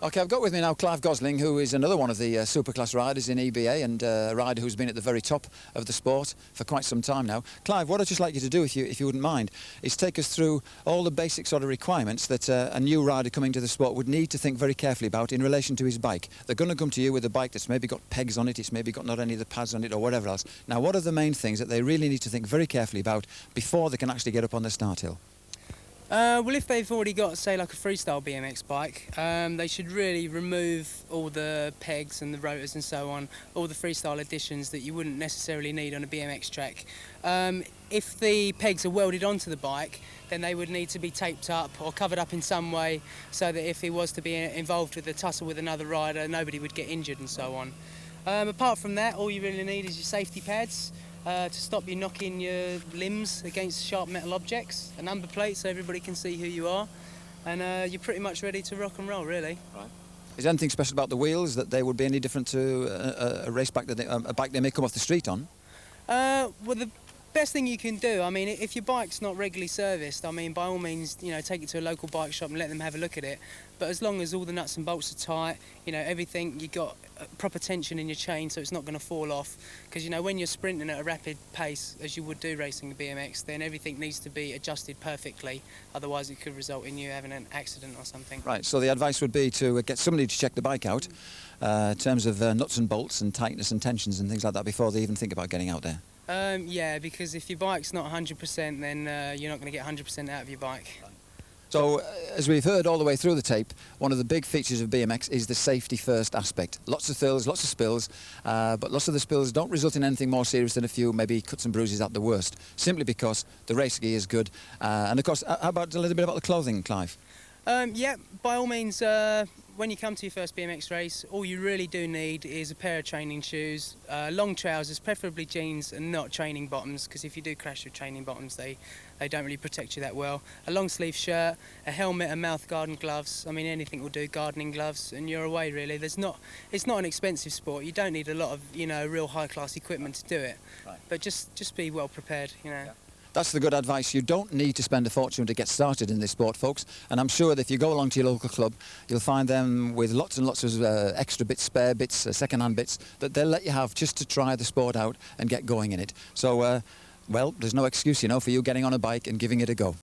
Okay, I've got with me now Clive Gosling, who is another one of the superclass riders in EBA and a rider who's been at the very top of the sport for quite some time now. Clive, what I'd just like you to do, if you wouldn't mind, is take us through all the basic sort of requirements that a new rider coming to the sport would need to think very carefully about in relation to his bike. They're going to come to you with a bike that's maybe got pegs on it, it's maybe got not any of the pads on it or whatever else. Now, what are the main things that they really need to think very carefully about before they can actually get up on the start hill? Well, if they've already got, say, like a freestyle BMX bike, they should really remove all the pegs and the rotors and so on, all the freestyle additions that you wouldn't necessarily need on a BMX track. If the pegs are welded onto the bike, then they would need to be taped up or covered up in some way so that if he was to be involved with a tussle with another rider, nobody would get injured and so on. Apart from that, all you really need is your safety pads. To stop you knocking your limbs against sharp metal objects, a number plate so everybody can see who you are, and you're pretty much ready to rock and roll, really. Right. Is there anything special about the wheels that they would be any different to a race bike that a bike they may come off the street on? Well, the best thing you can do, I mean, if your bike's not regularly serviced, I mean, by all means, you know, take it to a local bike shop and let them have a look at it. But as long as all the nuts and bolts are tight, you know, everything, you got proper tension in your chain so it's not going to fall off. Because, you know, when you're sprinting at a rapid pace, as you would do racing a BMX, then everything needs to be adjusted perfectly. Otherwise, it could result in you having an accident or something. Right, so the advice would be to get somebody to check the bike out in terms of nuts and bolts and tightness and tensions and things like that before they even think about getting out there. Yeah, because if your bike's not 100%, then you're not going to get 100% out of your bike. So, as we've heard all the way through the tape, one of the big features of BMX is the safety first aspect. Lots of thrills, lots of spills, but lots of the spills don't result in anything more serious than a few maybe cuts and bruises at the worst, simply because the race gear is good. And of course, how about a little bit about the clothing, Clive? Yeah, by all means, when you come to your first BMX race, all you really do need is a pair of training shoes, long trousers, preferably jeans and not training bottoms, because if you do crash with training bottoms, they don't really protect you that well. A long sleeve shirt, a helmet, and mouth guard and gloves. I mean, anything will do, gardening gloves, and you're away really. It's not an expensive sport. You don't need a lot of, you know, real high class equipment to do it. Right. But just be well prepared, you know. Yeah. That's the good advice. You don't need to spend a fortune to get started in this sport, folks. And I'm sure that if you go along to your local club, you'll find them with lots and lots of extra bits, spare bits, second-hand bits that they'll let you have just to try the sport out and get going in it. So, well, there's no excuse, you know, for you getting on a bike and giving it a go.